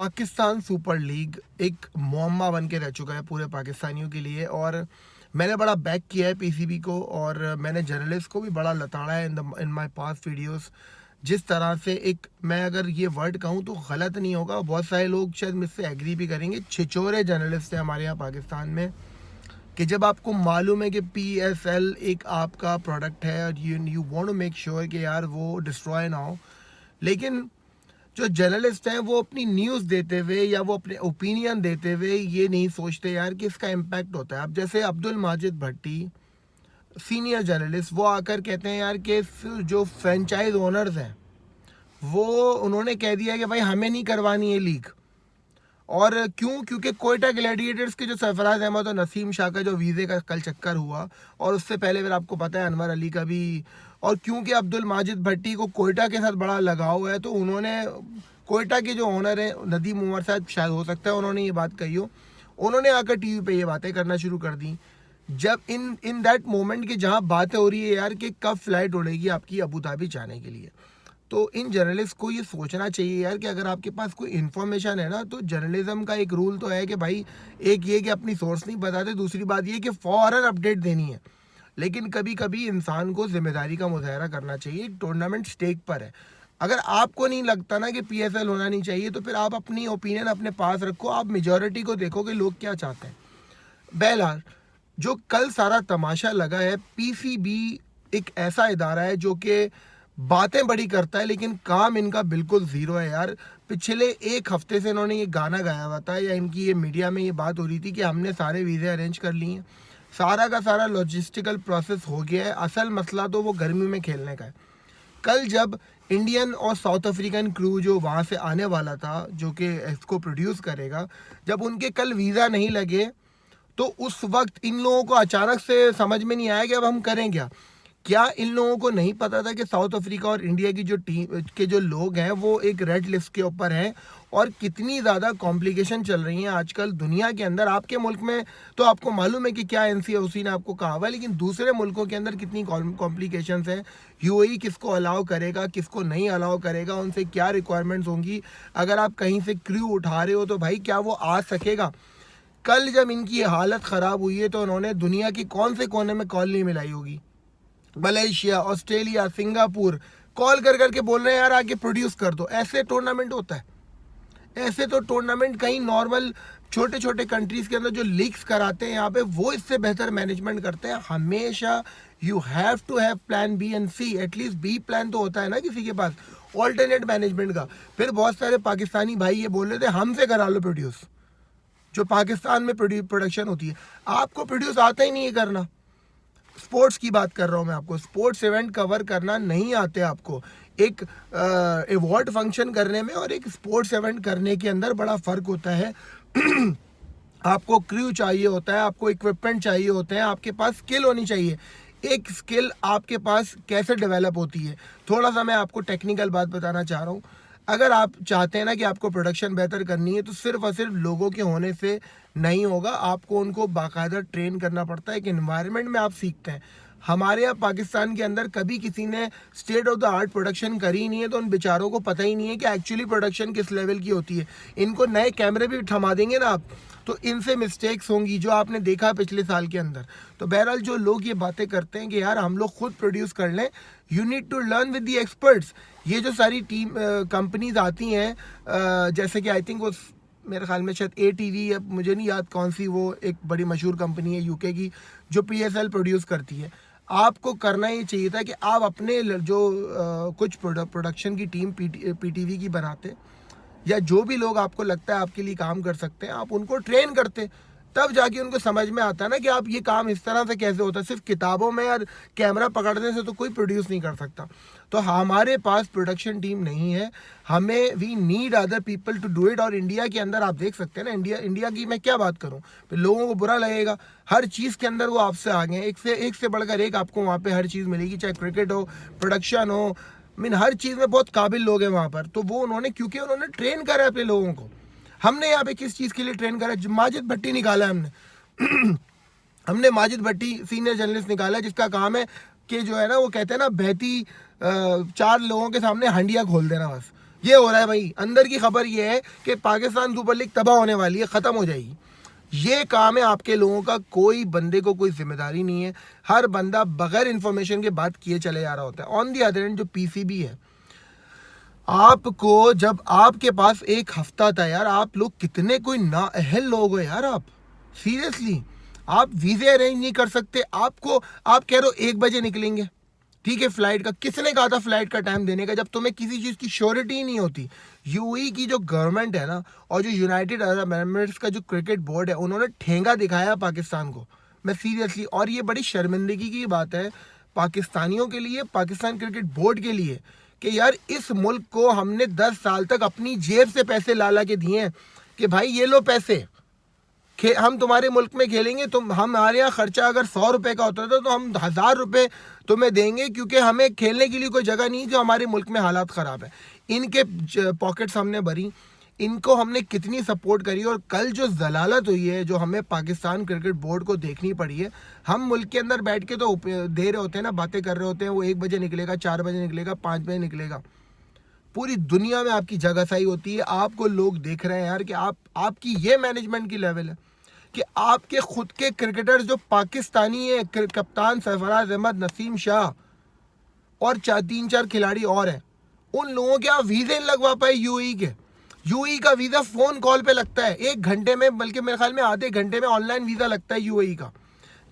Pakistan super league एक मुअम्मा बन के रह चुका है पूरे पाकिस्तानियों के लिए। और मैंने बड़ा बैक किया है पीसीबी को, और मैंने जर्नलिस्ट को भी बड़ा लताड़ा है इन माय पास्ट वीडियोस। जिस तरह से एक, मैं अगर ये वर्ड कहूँ तो गलत नहीं होगा, बहुत सारे लोग शायद मुझसे एग्री भी करेंगे, छिछोरे जर्नलिस्ट है हमारे यहाँ पाकिस्तान में। कि जब आपको मालूम है कि PSL एक आपका प्रोडक्ट है और you want to make sure कि यार वो डिस्ट्रॉय ना हो, लेकिन जो जर्नलिस्ट हैं वो अपनी न्यूज़ देते हुए या वो अपने ओपिनियन देते हुए ये नहीं सोचते यार कि इसका इम्पैक्ट होता है। अब जैसे अब्दुल माजिद भट्टी, सीनियर जर्नलिस्ट, वो आकर कहते हैं यार कि जो फ्रेंचाइज ओनर्स हैं वो उन्होंने कह दिया कि भाई हमें नहीं करवानी है लीग। और क्यों? क्योंकि कोयटा ग्लैडिएटर्स के जो सरफराज अहमद और नसीम शाह का जो वीज़े का कल चक्कर हुआ, और उससे पहले फिर आपको पता है अनवर अली का भी। और क्योंकि अब्दुल माजिद भट्टी को कोयटा के साथ बड़ा लगाव है, तो उन्होंने कोयटा के जो ओनर हैं नदीम उमर साहब, शायद हो सकता है उन्होंने ये बात कही हो, उन्होंने आकर टीवी पे ये बातें करना शुरू कर दी। जब इन दैट मोमेंट की जहाँ बातें हो रही है यार कि कब फ्लाइट उड़ेगी आपकी अबू धाबी जाने के लिए, तो इन जर्नलिस्ट को ये सोचना चाहिए यार कि अगर आपके पास कोई इन्फॉर्मेशन है ना, तो जर्नलिज्म का एक रूल तो है कि भाई, एक ये कि अपनी सोर्स नहीं बताते, दूसरी बात ये कि फ़ौरन अपडेट देनी है। लेकिन कभी कभी इंसान को जिम्मेदारी का मुजाहरा करना चाहिए। टूर्नामेंट स्टेक पर है। अगर आपको नहीं लगता ना कि PSL होना नहीं चाहिए, तो फिर आप अपनी ओपिनियन अपने पास रखो, आप मेजॉरिटी को देखो कि लोग क्या चाहते हैं। बहरहाल, जो कल सारा तमाशा लगा है, PCB एक ऐसा इदारा है जो कि बातें बड़ी करता है लेकिन काम इनका बिल्कुल ज़ीरो है यार। पिछले एक हफ्ते से इन्होंने ये गाना गाया हुआ था, या इनकी ये मीडिया में ये बात हो रही थी कि हमने सारे वीज़े अरेंज कर लिए हैं, सारा का सारा लॉजिस्टिकल प्रोसेस हो गया है, असल मसला तो वो गर्मी में खेलने का है। कल जब इंडियन और साउथ अफ्रीकन क्रू जो वहाँ से आने वाला था, जो कि इसको प्रोड्यूस करेगा, जब उनके कल वीज़ा नहीं लगे, तो उस वक्त इन लोगों को अचानक से समझ में नहीं आया कि अब हम करें क्या। क्या इन लोगों को नहीं पता था कि साउथ अफ्रीका और इंडिया की जो टीम के जो लोग हैं वो एक रेड लिस्ट के ऊपर हैं, और कितनी ज़्यादा कॉम्प्लिकेशन चल रही हैं आजकल दुनिया के अंदर। आपके मुल्क में तो आपको मालूम है कि क्या NCOC ने आपको कहा हुआ है, लेकिन दूसरे मुल्कों के अंदर कितनी कॉम्प्लिकेशंस हैं। UAE किसको अलाउ करेगा, किसको नहीं अलाउ करेगा, उनसे क्या रिक्वायरमेंट्स होंगी, अगर आप कहीं से क्रू उठा रहे हो तो भाई क्या वो आ सकेगा। कल जब इनकी हालत ख़राब हुई है तो उन्होंने दुनिया की कौन से कोने में कॉल नहीं मिलाई होगी, मलेशिया, ऑस्ट्रेलिया, सिंगापुर, कॉल कर करके बोल रहे हैं यार आके प्रोड्यूस कर दो। ऐसे टूर्नामेंट होता है? ऐसे तो टूर्नामेंट कहीं नॉर्मल छोटे छोटे कंट्रीज़ के अंदर जो लीग्स कराते हैं यहाँ पे, वो इससे बेहतर मैनेजमेंट करते हैं। हमेशा you have to have plan B and C, at least B plan तो होता है ना किसी के पास, ऑल्टरनेट मैनेजमेंट का। फिर बहुत सारे पाकिस्तानी भाई ये बोल रहे थे हमसे करा लो प्रोड्यूस, जो पाकिस्तान में प्रोडक्शन होती है। आपको प्रोड्यूस आता ही नहीं है करना। स्पोर्ट्स की बात कर रहा हूँ मैं, आपको स्पोर्ट्स इवेंट कवर करना नहीं आते आपको। एक अवार्ड फंक्शन करने में और एक स्पोर्ट्स इवेंट करने के अंदर बड़ा फ़र्क होता है। आपको क्रू चाहिए होता है, आपको इक्विपमेंट चाहिए होते हैं, आपके पास स्किल होनी चाहिए। एक स्किल आपके पास कैसे डेवलप होती है, थोड़ा सा मैं आपको टेक्निकल बात बताना चाह रहा हूँ। अगर आप चाहते हैं ना कि आपको प्रोडक्शन बेहतर करनी है, तो सिर्फ और सिर्फ लोगों के होने से नहीं होगा, आपको उनको बाकायदा ट्रेन करना पड़ता है। एक इन्वायरमेंट में आप सीखते हैं। हमारे यहाँ पाकिस्तान के अंदर कभी किसी ने state of the art production करी ही नहीं है, तो उन बेचारों को पता ही नहीं है कि एक्चुअली प्रोडक्शन किस लेवल की होती है। इनको नए कैमरे भी थमा देंगे ना आप, तो इनसे मिस्टेक्स होंगी जो आपने देखा पिछले साल के अंदर। तो बहरहाल, जो लोग ये बातें करते हैं कि यार हम लोग खुद प्रोड्यूस कर लें, you need to learn with the experts. ये जो सारी टीम कंपनीज आती हैं, जैसे कि आई थिंक वो मेरे ख्याल में शायद ATV, या मुझे नहीं याद कौन सी, वो एक बड़ी मशहूर कंपनी है UK की जो PSL प्रोड्यूस करती है। आपको करना ये चाहिए था कि आप अपने जो कुछ प्रोडक्शन की टीम PTV की बनाते, या जो भी लोग आपको लगता है आपके लिए काम कर सकते हैं, आप उनको ट्रेन करते, तब जाके उनको समझ में आता है ना कि आप ये काम इस तरह से कैसे होता है। सिर्फ किताबों में और कैमरा पकड़ने से तो कोई प्रोड्यूस नहीं कर सकता। तो हमारे पास प्रोडक्शन टीम नहीं है, हमें we need other people to do it. और इंडिया के अंदर आप देख सकते हैं ना, इंडिया की मैं क्या बात करूं, फिर लोगों को बुरा लगेगा। हर चीज़ के अंदर वो आपसे आगे हैं, एक से बढ़कर एक आपको वहाँ पे हर चीज़ मिलेगी, चाहे क्रिकेट हो, प्रोडक्शन हो, हर चीज़ में बहुत काबिल लोग हैं वहाँ पर। तो वो उन्होंने, क्योंकि उन्होंने ट्रेन करा है अपने लोगों को। हमने यहाँ पे किस चीज़ के लिए ट्रेन करा है? माजिद भट्टी निकाला है हमने। हमने माजिद भट्टी सीनियर जर्नलिस्ट निकाला है, जिसका काम है कि जो है ना, वो कहते हैं ना, बहती 4 लोगों के सामने हंडिया खोल देना बस। ये हो रहा है भाई। अंदर की खबर ये है कि पाकिस्तान सुपर लीग तबाह होने वाली है, ख़त्म हो जाएगी। ये काम है आपके लोगों का, कोई बंदे को कोई जिम्मेदारी नहीं है। हर बंदा बगैर इन्फॉर्मेशन के बात किए चले जा रहा होता है। ऑन दी अदर हैंड जो पीसीबी है, आपको जब आपके पास एक हफ्ता था यार, आप लोग कितने कोई नाअहल लोग हो यार। आप सीरियसली आप वीज़े अरेंज नहीं कर सकते। आपको आप कह रहे हो 1 बजे निकलेंगे, ठीक है, फ्लाइट का किसने कहा था फ्लाइट का टाइम देने का, जब तुम्हें किसी चीज़ की श्योरिटी ही नहीं होती। यूएई की जो गवर्नमेंट है ना, और जो यूनाइटेड अरब एमिरेट्स का जो क्रिकेट बोर्ड है, उन्होंने ठेंगा दिखाया पाकिस्तान को। मैं सीरियसली, और ये बड़ी शर्मिंदगी की बात है पाकिस्तानियों के लिए, पाकिस्तान क्रिकेट बोर्ड के लिए, कि यार इस मुल्क को हमने 10 साल तक अपनी जेब से पैसे ला के दिए हैं कि भाई ये लो पैसे, हम तुम्हारे मुल्क में खेलेंगे। तुम हमारे यहाँ खर्चा अगर 100 रुपये का होता था तो हम 1000 रुपये तुम्हें देंगे, क्योंकि हमें खेलने के लिए कोई जगह नहीं, जो हमारे मुल्क में हालात ख़राब है। इनके पॉकेट्स हमने भरी, इनको हमने कितनी सपोर्ट करी, और कल जो जलालत हुई है, जो हमें पाकिस्तान क्रिकेट बोर्ड को देखनी पड़ी है। हम मुल्क के अंदर बैठ के तो दे रहे होते हैं ना, बातें कर रहे होते हैं, वो 1 बजे निकलेगा, 4 बजे निकलेगा, 5 बजे निकलेगा। पूरी दुनिया में आपकी जगहसाई होती है, आपको लोग देख रहे हैं यार कि आपकी ये मैनेजमेंट की लेवल है कि आपके खुद के क्रिकेटर्स जो पाकिस्तानी है, कप्तान सरफराज अहमद, नसीम शाह और 3-4 खिलाड़ी और हैं, उन लोगों के आप वीज़े नहीं लगवा पाए यूएई के। यूएई का वीज़ा फ़ोन कॉल पे लगता है 1 घंटे में, बल्कि मेरे ख्याल में आधे घंटे में ऑनलाइन वीज़ा लगता है यूएई का।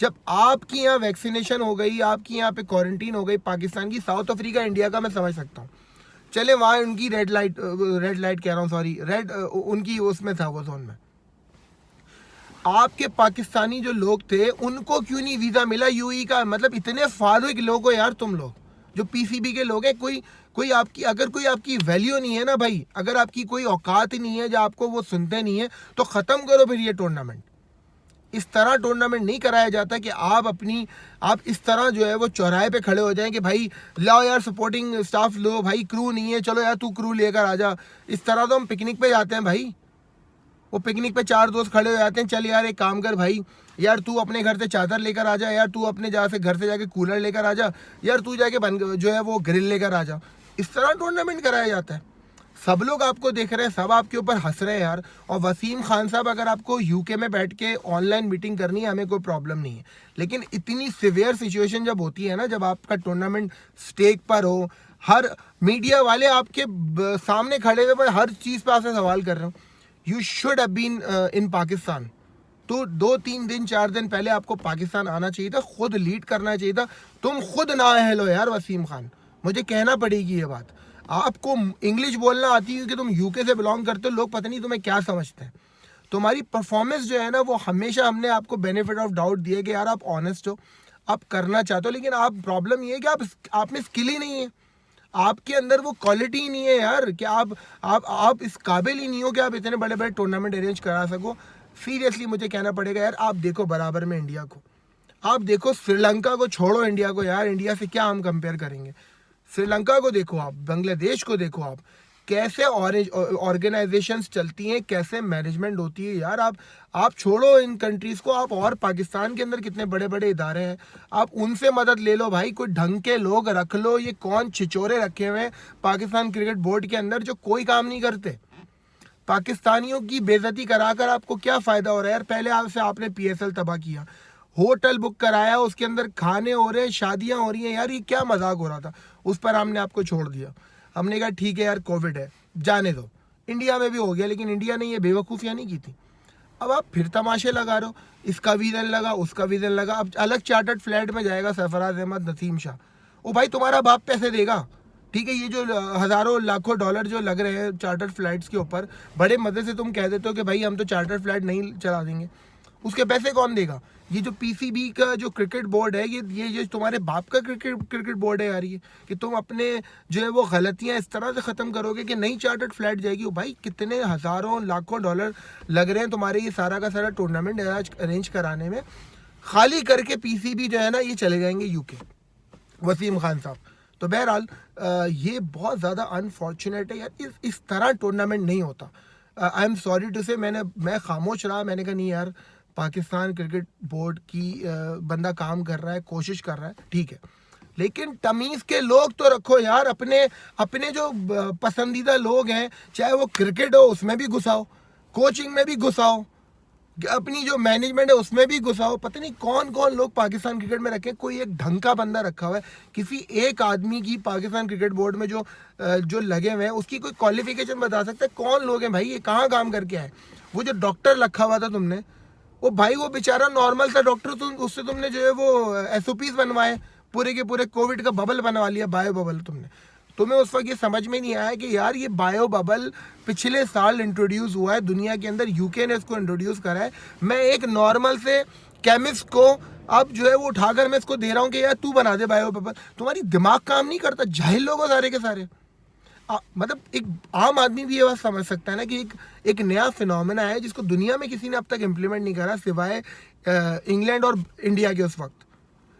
जब आपकी यहाँ वैक्सीनेशन हो गई, आपकी यहाँ पे क्वारंटीन हो गई, पाकिस्तान की, साउथ अफ्रीका, इंडिया का मैं समझ सकता हूँ, चले वहाँ उनकी रेड लाइट कह रहा हूँ, सॉरी, रेड उनकी उसमें था, वो जोन में। आपके पाकिस्तानी जो लोग थे उनको क्यों नहीं वीज़ा मिला यूएई का? मतलब इतने फालतू लोग हो यार तुम लोग, जो पीसीबी के लोग हैं। कोई आपकी, अगर कोई आपकी वैल्यू नहीं है ना भाई, अगर आपकी कोई औकात ही नहीं है, जो आपको वो सुनते नहीं है, तो ख़त्म करो फिर ये टूर्नामेंट। इस तरह टूर्नामेंट नहीं कराया जाता कि आप इस तरह जो है वो चौराहे पे खड़े हो जाएं कि भाई लाओ यार सपोर्टिंग स्टाफ लो, भाई क्रू नहीं है, चलो यार तू क्रू लेकर आ जा। इस तरह तो हम पिकनिक पे जाते हैं भाई, वो पिकनिक पे 4 दोस्त खड़े हो जाते हैं, चल यार एक काम कर भाई, यार तू अपने घर से चादर लेकर आ जा, यार तू अपने घर से जाके कूलर लेकर आ जा, यार तू जाके जो है वो ग्रिल लेकर आ जा। इस तरह टूर्नामेंट कराया जाता है। सब लोग आपको देख रहे हैं, सब आपके ऊपर हंस रहे हैं यार। और वसीम खान साहब, अगर आपको यूके में बैठ के ऑनलाइन मीटिंग करनी है, हमें कोई प्रॉब्लम नहीं है, लेकिन इतनी सिवियर सिचुएशन जब होती है ना, जब आपका टूर्नामेंट स्टेक पर हो, हर मीडिया वाले आपके सामने खड़े हुए पर हर चीज़ पर आपसे सवाल कर रहे हो, you should have been in Pakistan. तो 2-3 दिन 4 दिन पहले आपको पाकिस्तान आना चाहिए था, खुद लीड करना चाहिए था। तुम खुद नाअहल हो यार वसीम खान, मुझे कहना पड़ेगी ये बात। आपको इंग्लिश बोलना आती है क्योंकि तुम यूके से बिलोंग करते हो, लोग पता नहीं तुम्हें क्या समझते हैं। तुम्हारी परफॉर्मेंस जो है ना, वो हमेशा हमने आपको बेनिफिट ऑफ डाउट दिए कि यार आप ऑनेस्ट हो, आप करना चाहते हो, लेकिन आप प्रॉब्लम ये है कि आप में स्किल ही नहीं है, आपके अंदर वो क्वालिटी ही नहीं है यार, कि आप इस काबिल ही नहीं हो कि आप इतने बड़े बड़े टूर्नामेंट अरेंज करा सको। सीरियसली मुझे कहना पड़ेगा यार, आप देखो बराबर में इंडिया को, आप देखो श्रीलंका को, छोड़ो इंडिया को यार, इंडिया से क्या हम कंपेयर करेंगे। श्रीलंका को देखो आप, बांग्लादेश को देखो आप, कैसे ऑर्गेनाइजेशंस चलती हैं, कैसे मैनेजमेंट होती है यार। आप छोड़ो इन कंट्रीज़ को, आप और पाकिस्तान के अंदर कितने बड़े बड़े इदारे हैं, आप उनसे मदद ले लो भाई, कोई ढंग के लोग रख लो। ये कौन छिचोरे रखे हुए हैं पाकिस्तान क्रिकेट बोर्ड के अंदर जो कोई काम नहीं करते। पाकिस्तानियों की बेइज्जती कराकर आपको क्या फ़ायदा हो रहा है यार? पहले आपसे आपने पीएसएल तबाह किया, होटल बुक कराया, उसके अंदर खाने हो रहे हैं, शादियां हो रही हैं यार, ये क्या मजाक हो रहा था? उस पर हमने आपको छोड़ दिया, हमने कहा ठीक है यार कोविड है, जाने दो। इंडिया में भी हो गया, लेकिन इंडिया ने ये बेवकूफ़ियाँ नहीं की थी। अब आप फिर तमाशे लगा रहे हो, इसका वीज़न लगा, उसका वीज़न लगा, अब अलग चार्टर्ड फ्लाइट में जाएगा सरफराज अहमद, नसीम शाह। ओ भाई तुम्हारा बाप पैसे देगा, ठीक है? ये जो हज़ारों लाखों डॉलर जो लग रहे हैं चार्टर्ड फ्लाइट्स के ऊपर, बड़े मज़े से तुम कह देते हो कि भाई हम तो चार्टर्ड फ्लाइट नहीं चला देंगे, उसके पैसे कौन देगा? ये जो पीसीबी का जो क्रिकेट बोर्ड है, ये तुम्हारे बाप का क्रिकेट बोर्ड है यार, ये कि तुम अपने जो है वो गलतियां इस तरह से ख़त्म करोगे कि नई चार्टर्ड फ्लाइट जाएगी। भाई कितने हज़ारों लाखों डॉलर लग रहे हैं तुम्हारे ये सारा का सारा टूर्नामेंट अरेंज कराने में, खाली करके पीसीबी जो है ना ये चले जाएंगे यूके, वसीम खान साहब। तो बहरहाल ये बहुत ज़्यादा अनफॉर्चुनेट है यार, इस तरह टूर्नामेंट नहीं होता। आई एम सॉरी टू से, मैं खामोश रहा, मैंने कहा नहीं यार, पाकिस्तान क्रिकेट बोर्ड की बंदा काम कर रहा है, कोशिश कर रहा है, ठीक है, लेकिन तमीज़ के लोग तो रखो यार, अपने अपने जो पसंदीदा लोग हैं, चाहे वो क्रिकेट हो उसमें भी घुसाओ, कोचिंग में भी घुसाओ, अपनी जो मैनेजमेंट है उसमें भी घुसाओ। पता नहीं कौन कौन लोग पाकिस्तान क्रिकेट में रखे, कोई एक ढंग का बंदा रखा हुआ है। किसी एक आदमी की पाकिस्तान क्रिकेट बोर्ड में जो लगे हुए हैं उसकी कोई क्वालिफिकेशन बता सकता है? कौन लोग हैं भाई, ये कहाँ काम करके आए? वो जो डॉक्टर रखा हुआ था तुमने, वो भाई वो बेचारा नॉर्मल सा डॉक्टर, उससे तुमने जो है वो SOPs बनवाए, पूरे के पूरे कोविड का बबल बनवा लिया, बायो बबल। तुम्हें उस वक्त ये समझ में नहीं आया कि यार ये बायो बबल पिछले साल इंट्रोड्यूस हुआ है दुनिया के अंदर, यूके ने इसको इंट्रोड्यूस करा है। मैं एक नॉर्मल से केमिस्ट को अब जो है वो उठाकर मैं इसको दे रहा हूँ कि यार तू बना दे बायो बबल। तुम्हारी दिमाग काम नहीं करता? जाहिल लोग हो सारे के सारे। मतलब एक आम आदमी भी ये बात समझ सकता है ना कि एक नया फिनोमेना है जिसको दुनिया में किसी ने अब तक इम्प्लीमेंट नहीं करा सिवाय इंग्लैंड और इंडिया के। उस वक्त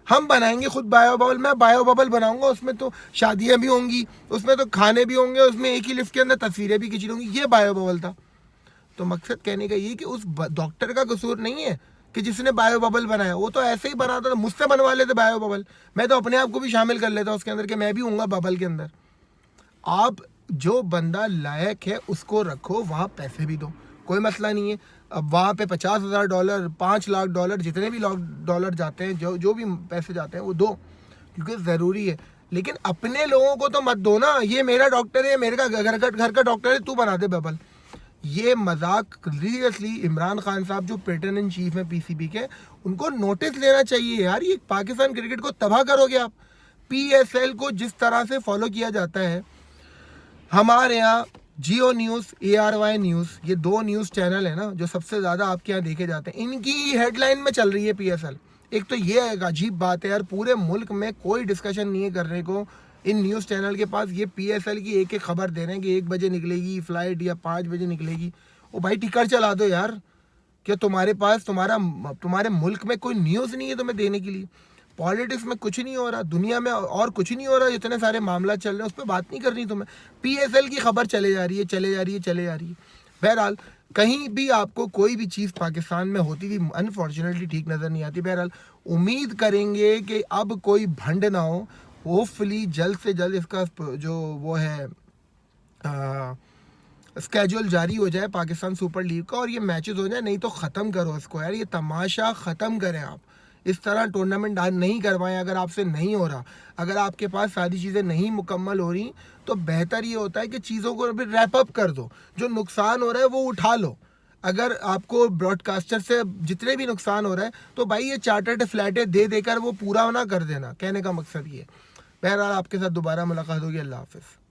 हम बनाएंगे खुद बायो बबल, मैं बायो बबल बनाऊंगा, उसमें तो शादियां भी होंगी, उसमें तो खाने भी होंगे, उसमें एक ही लिफ्ट के अंदर तस्वीरें भी खींची होंगी, ये बायो बबल था। तो मकसद कहने का ये कि उस डॉक्टर का कसूर नहीं है कि जिसने बायो बबल बनाया, वो तो ऐसे ही बनाता था, मुझसे बनवा लेते बायो बबल, मैं तो अपने आप को भी शामिल कर लेता उसके अंदर कि मैं भी हूँगा बबल के अंदर। आप जो बंदा लायक है उसको रखो, वहाँ पैसे भी दो, कोई मसला नहीं है। अब वहाँ पे $50,000, $5 लाख, जितने भी डॉलर जाते हैं, जो भी पैसे जाते हैं वो दो, क्योंकि ज़रूरी है। लेकिन अपने लोगों को तो मत दो ना, ये मेरा डॉक्टर है, मेरे का घर का डॉक्टर है, तू बना दे बबल। ये मजाक सीरियसली इमरान खान साहब जो पैटर्न इन चीफ हैं PCB के, उनको नोटिस लेना चाहिए यार। ये पाकिस्तान क्रिकेट को तबाह करोगे आप। PSL को जिस तरह से फॉलो किया जाता है हमारे यहाँ, जियो न्यूज़, ARY न्यूज़, ये 2 न्यूज़ चैनल है ना जो सबसे ज़्यादा आपके यहाँ देखे जाते हैं, इनकी हेडलाइन में चल रही है PSL। एक तो ये एक अजीब बात है यार, पूरे मुल्क में कोई डिस्कशन नहीं है करने को, इन न्यूज़ चैनल के पास ये PSL की एक खबर दे रहे हैं कि 1 बजे निकलेगी फ़्लाइट या 5 बजे निकलेगी। ओ भाई टिकट चला दो यार, क्या तुम्हारे पास तुम्हारे मुल्क में कोई न्यूज़ नहीं है तुम्हें देने के लिए? पॉलिटिक्स में कुछ नहीं हो रहा, दुनिया में और कुछ नहीं हो रहा, इतने सारे मामला चल रहे हैं, उस पर बात नहीं करनी तुम्हें। PSL की खबर चले जा रही है। बहरहाल कहीं भी आपको कोई भी चीज़ पाकिस्तान में होती हुई अनफॉर्चुनेटली ठीक नज़र नहीं आती। बहरहाल उम्मीद करेंगे कि अब कोई भंड ना हो, होपफुली जल्द से जल्द इसका जो वो है स्केड्यूल जारी हो जाए पाकिस्तान सुपर लीग का और ये मैचेस हो जाए। नहीं तो ख़त्म करो इसको यार, ये तमाशा ख़त्म करें आप। इस तरह टूर्नामेंट आज नहीं करवाएं। अगर आपसे नहीं हो रहा, अगर आपके पास सारी चीज़ें नहीं मुकम्मल हो रही, तो बेहतर ये होता है कि चीज़ों को अभी रैप अप कर दो। जो नुकसान हो रहा है वो उठा लो। अगर आपको ब्रॉडकास्टर से जितने भी नुकसान हो रहा है तो भाई ये चार्टर्ड फ्लैटें दे देकर वो पूरा ना कर देना, कहने का मकसद ये। बहरहाल आपके साथ दोबारा मुलाकात होगी। अल्लाह हाफ़िज़।